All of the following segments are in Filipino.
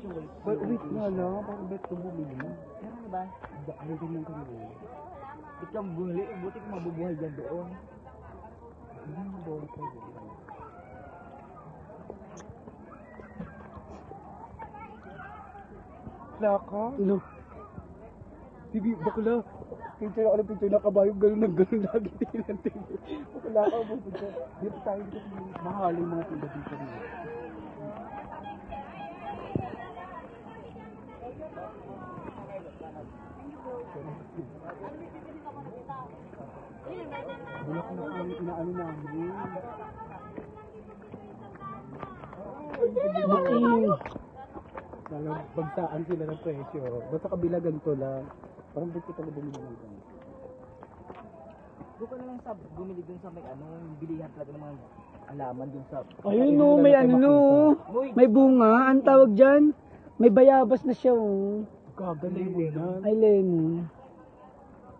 Wait nga lang, parang bet ko bumili. Ano ba? Ano din yung kanina? Ikaw bumili, buti ko mabubuhay dyan doon. Hindi mo bola pa yun. Laka? Ano? Hindi, bakla. Picture ako ng picture na kabayong gano'n ng gano'n lagi tinan tingin. Bakla ka mo dito. Dito tayo dito. Mahal yung mga pila dito rin. Bulak na kami inaano namin. Bagsaan sila ng presyo. Basta kabila ganito lang. Parang dito talaga bumili ng ganito. Doon ka na lang bumili dun sa may ano, bilihan talaga ng mga alaman dun sa... Ayun no, may ano no. May bunga, ang tawag dyan. May bayabas na siya oh. Kagaling mo yan. Ay lemon.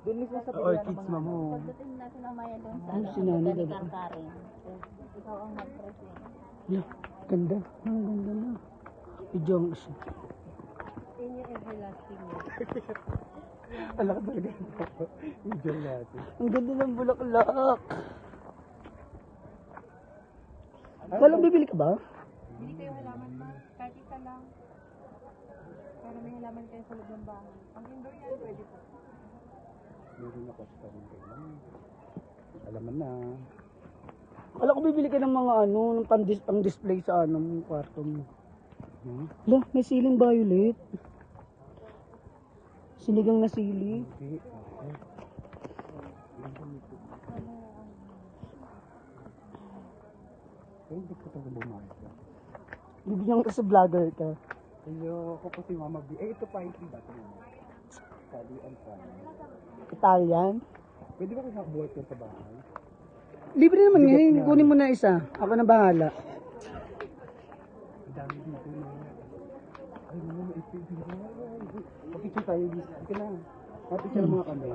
Doon mismo sa Orchids mo mo. Pagdating natin mamaya doon sa Ano, sinanay Botanic daw. Garden. Ikaw ang mag-present. Yeah, ganda. Ang ganda na. Idyong siya. Yun yung everlasting mo. Alak talaga ito. Medyo natin. Ang ganda ng bulaklak. Walang bibili ka ba? Hindi kayo halaman ma. Kahit isa lang. Para may halaman kayo sa loob ng bahay. Ang indoor yan, pwede po. Meron ako sa rin kayo. Alam mo na. Wala ko bibili ka ng mga ano, ng pang-display sa ano, kwarto mo. Lo, may siling violet. Sinigang na sili. Hindi. Hindi ko talaga bumalik. Bibigyan ka sa vlogger ka. Ayoko po si Mama B. Ito pa yung ba ito? Kalian pa. Italian. Pwede ba kayo nakabuhat yan sa bahay? Libre naman ngayon. Kunin mo na isa. Ako na bahala. Ang dami dito na. Ay, mga ipigil. Papicture tayo dito. Ika na. Papicture mga kami.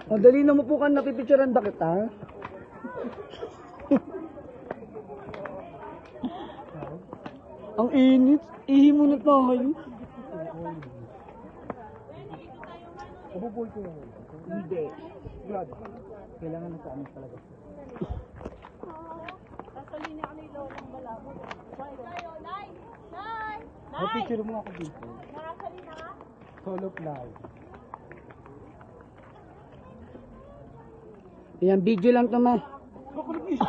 O, dali na mo po ka napipicturean ba kita? Ang init. Ihi mo na tayo. Kabuboy ko yan. Hindi. Brad, kailangan na sa amin talaga. Sasalini ako ni Lolang Malabo. Bye tayo, Nay! Nay! Papicture mo ako dito. Nakasalina ka? Solo fly. Yan, video lang to ma. Ako nag-isip.